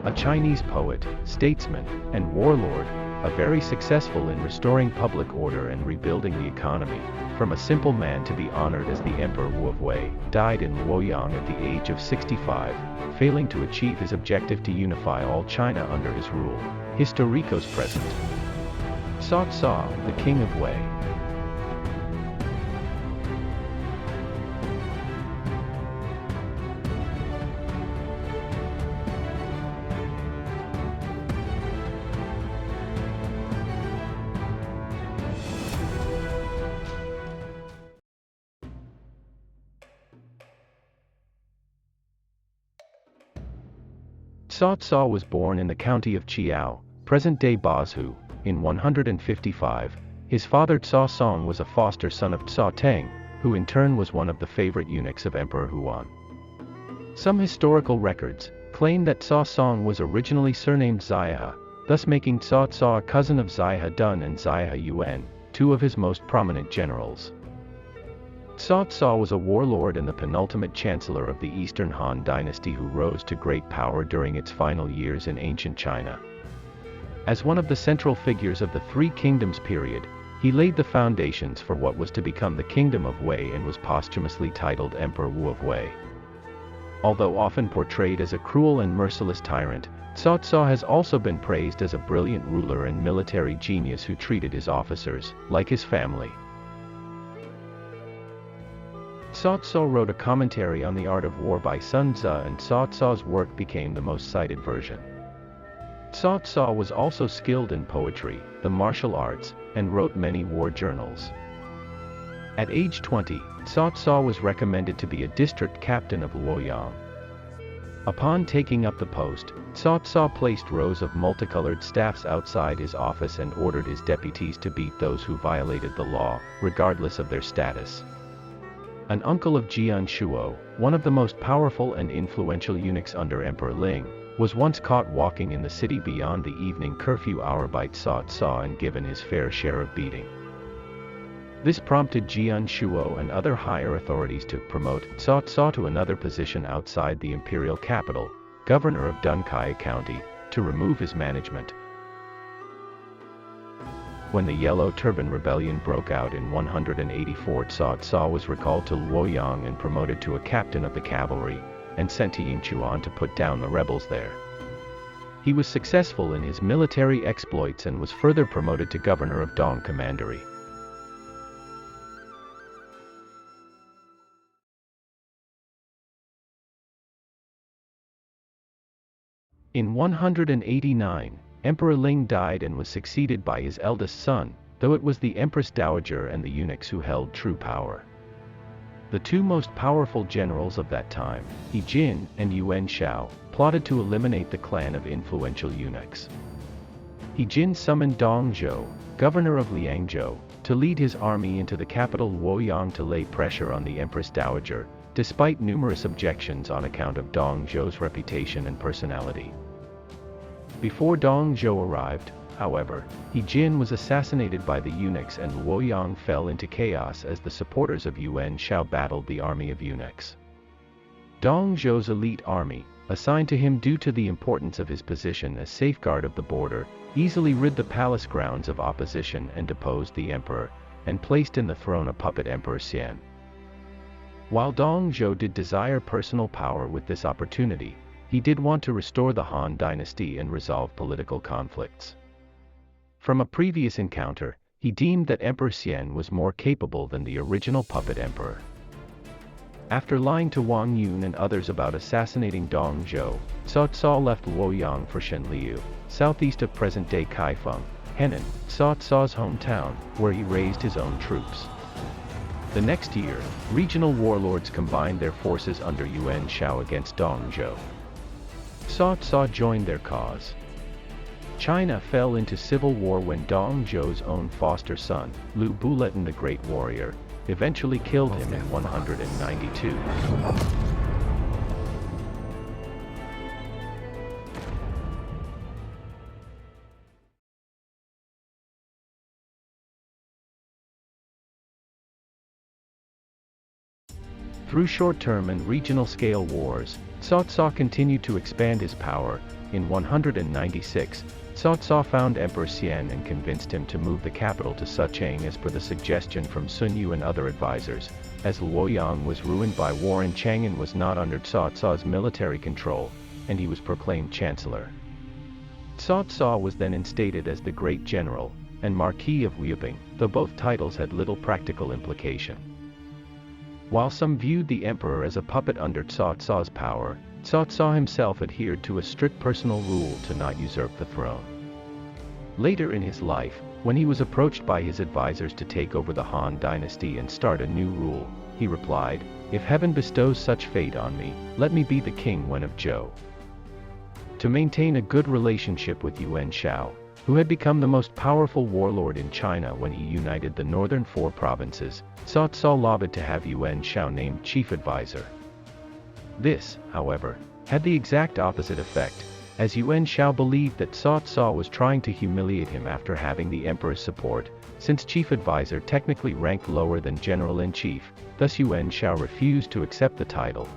a Chinese poet, statesman, and warlord, very successful in restoring public order and rebuilding the economy. From a simple man to be honored as the Emperor Wu of Wei, died in Luoyang at the age of 65, failing to achieve his objective to unify all China under his rule. Historicos present. Cao Cao, the King of Wei. Cao Cao was born in the county of Chiao, present-day Bazhu, in 155. His father Cao Song was a foster son of Cao Teng, who in turn was one of the favorite eunuchs of Emperor Huan. Some historical records claim that Cao Song was originally surnamed Zaihe, thus making Cao Cao a cousin of Zaihe Dun and Zaihe Yuan, two of his most prominent generals. Cao Cao was a warlord and the penultimate chancellor of the Eastern Han Dynasty who rose to great power during its final years in ancient China. As one of the central figures of the Three Kingdoms period, he laid the foundations for what was to become the Kingdom of Wei and was posthumously titled Emperor Wu of Wei. Although often portrayed as a cruel and merciless tyrant, Cao Cao has also been praised as a brilliant ruler and military genius who treated his officers like his family. Cao Cao wrote a commentary on the art of war by Sun Tzu, and Cao Cao's work became the most cited version. Cao Cao was also skilled in poetry, the martial arts, and wrote many war journals. At age 20, Cao Cao was recommended to be a district captain of Luoyang. Upon taking up the post, Cao Cao placed rows of multicolored staffs outside his office and ordered his deputies to beat those who violated the law, regardless of their status. An uncle of Jian Shuo, one of the most powerful and influential eunuchs under Emperor Ling, was once caught walking in the city beyond the evening curfew hour by Cao Cao and given his fair share of beating. This prompted Jian Shuo and other higher authorities to promote Cao Cao to another position outside the imperial capital, governor of Dunkai County, to remove his management. When the Yellow Turban Rebellion broke out in 184, Cao Cao was recalled to Luoyang and promoted to a captain of the cavalry, and sent to Yingchuan to put down the rebels there. He was successful in his military exploits and was further promoted to governor of Dong Commandery. In 189, Emperor Ling died and was succeeded by his eldest son, though it was the Empress Dowager and the eunuchs who held true power. The two most powerful generals of that time, He Jin and Yuan Shao, plotted to eliminate the clan of influential eunuchs. He Jin summoned Dong Zhou, governor of Liangzhou, to lead his army into the capital Luoyang to lay pressure on the Empress Dowager, despite numerous objections on account of Dong Zhou's reputation and personality. Before Dong Zhou arrived, however, He Jin was assassinated by the eunuchs and Luoyang fell into chaos as the supporters of Yuan Shao battled the army of eunuchs. Dong Zhou's elite army, assigned to him due to the importance of his position as safeguard of the border, easily rid the palace grounds of opposition and deposed the emperor, and placed in the throne a puppet Emperor Xian. While Dong Zhou did desire personal power with this opportunity, he did want to restore the Han Dynasty and resolve political conflicts. From a previous encounter, he deemed that Emperor Xian was more capable than the original puppet emperor. After lying to Wang Yun and others about assassinating Dong Zhou, Cao Cao left Luoyang for Shenliu, southeast of present-day Kaifeng, Henan, Cao Cao's hometown, where he raised his own troops. The next year, regional warlords combined their forces under Yuan Shao against Dong Zhou. Cao Cao joined their cause. China fell into civil war when Dong Zhou's own foster son, Lu Buletin the Great Warrior, eventually killed him in 192. Through short-term and regional-scale wars, Cao Cao continued to expand his power, in 196, Cao Cao found Emperor Xian and convinced him to move the capital to Suchang as per the suggestion from Sun Yu and other advisors, as Luoyang was ruined by war and Chang'an was not under Cao Cao's military control, and he was proclaimed chancellor. Cao Cao was then instated as the Great General and Marquis of Liuping, though both titles had little practical implication. While some viewed the emperor as a puppet under Cao Cao's power, Cao Cao himself adhered to a strict personal rule to not usurp the throne. Later in his life, when he was approached by his advisors to take over the Han Dynasty and start a new rule, he replied, "If heaven bestows such fate on me, let me be the king Wen of Zhou." To maintain a good relationship with Yuan Shao, who had become the most powerful warlord in China when he united the northern four provinces, Cao Cao lobbied to have Yuan Shao named chief advisor. This, however, had the exact opposite effect, as Yuan Shao believed that Cao Cao was trying to humiliate him after having the emperor's support, since chief advisor technically ranked lower than general-in-chief, thus Yuan Shao refused to accept the title.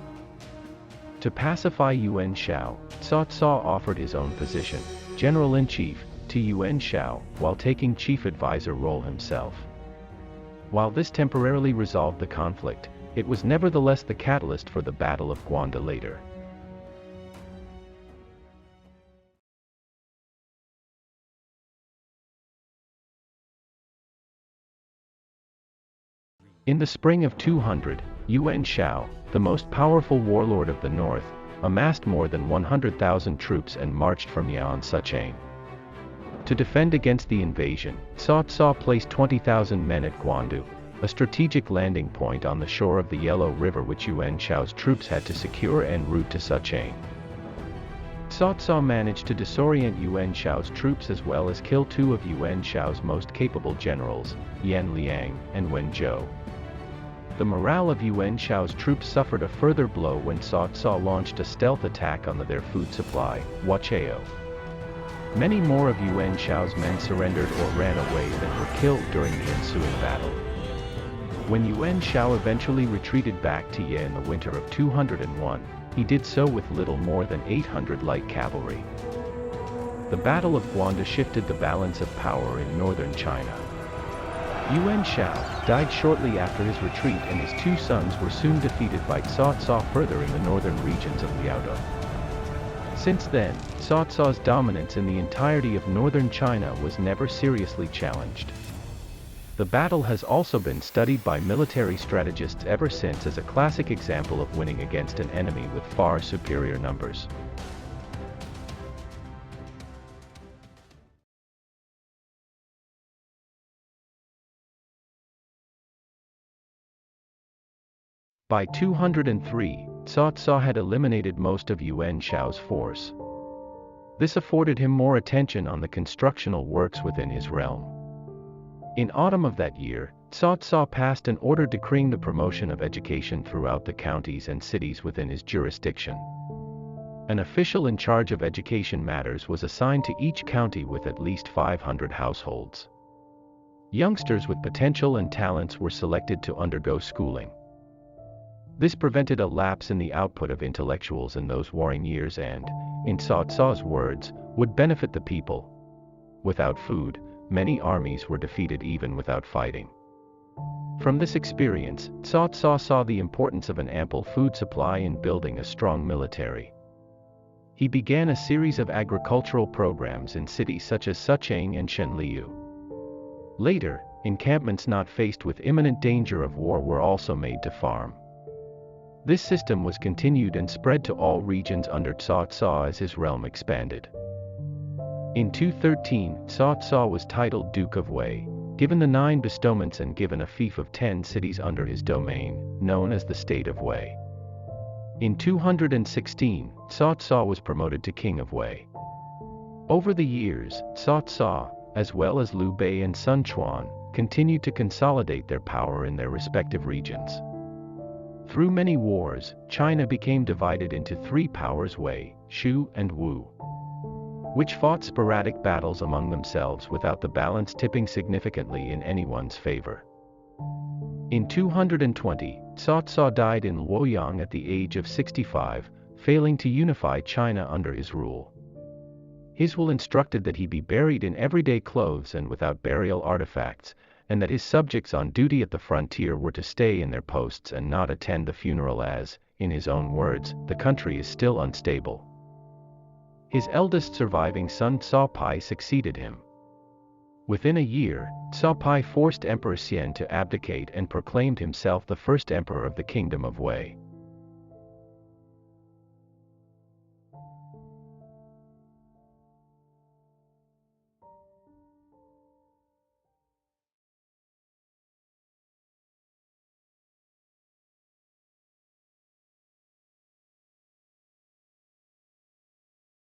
To pacify Yuan Shao, Cao Cao offered his own position, general-in-chief, to Yuan Shao, while taking chief advisor role himself. While this temporarily resolved the conflict, it was nevertheless the catalyst for the Battle of Guanda later. In the spring of 200, Yuan Shao, the most powerful warlord of the north, amassed more than 100,000 troops and marched from Ya'an Suchang. To defend against the invasion, Cao Cao placed 20,000 men at Guandu, a strategic landing point on the shore of the Yellow River which Yuan Shao's troops had to secure en route to Suchang. Cao Cao managed to disorient Yuan Shao's troops as well as kill two of Yuan Shao's most capable generals, Yan Liang and Wen Zhou. The morale of Yuan Shao's troops suffered a further blow when Cao Cao launched a stealth attack on their food supply, Huacheo. Many more of Yuan Shao's men surrendered or ran away than were killed during the ensuing battle. When Yuan Shao eventually retreated back to Ye in the winter of 201, he did so with little more than 800 light cavalry. The Battle of Guanda shifted the balance of power in northern China. Yuan Shao died shortly after his retreat and his two sons were soon defeated by Cao Cao further in the northern regions of Liaodong. Since then, Cao Cao's dominance in the entirety of northern China was never seriously challenged. The battle has also been studied by military strategists ever since as a classic example of winning against an enemy with far superior numbers. By 203, Cao Cao had eliminated most of Yuan Shao's force. This afforded him more attention on the constructional works within his realm. In autumn of that year, Cao Cao passed an order decreeing the promotion of education throughout the counties and cities within his jurisdiction. An official in charge of education matters was assigned to each county with at least 500 households. Youngsters with potential and talents were selected to undergo schooling. This prevented a lapse in the output of intellectuals in those warring years and, in Cao Cao's words, would benefit the people. Without food, many armies were defeated even without fighting. From this experience, Cao Cao saw the importance of an ample food supply in building a strong military. He began a series of agricultural programs in cities such as Suchang and Shenliu. Later, encampments not faced with imminent danger of war were also made to farm. This system was continued and spread to all regions under Cao Cao as his realm expanded. In 213, Cao Cao was titled Duke of Wei, given the 9 bestowments and given a fief of 10 cities under his domain, known as the State of Wei. In 216, Cao Cao was promoted to King of Wei. Over the years, Cao Cao, as well as Liu Bei and Sun Quan, continued to consolidate their power in their respective regions. Through many wars, China became divided into 3 powers: Wei, Shu, and Wu, which fought sporadic battles among themselves without the balance tipping significantly in anyone's favor. In 220, Cao Cao died in Luoyang at the age of 65, failing to unify China under his rule. His will instructed that he be buried in everyday clothes and without burial artifacts, and that his subjects on duty at the frontier were to stay in their posts and not attend the funeral as, in his own words, the country is still unstable. His eldest surviving son Cao Pi succeeded him. Within a year, Cao Pi forced Emperor Xian to abdicate and proclaimed himself the first emperor of the Kingdom of Wei.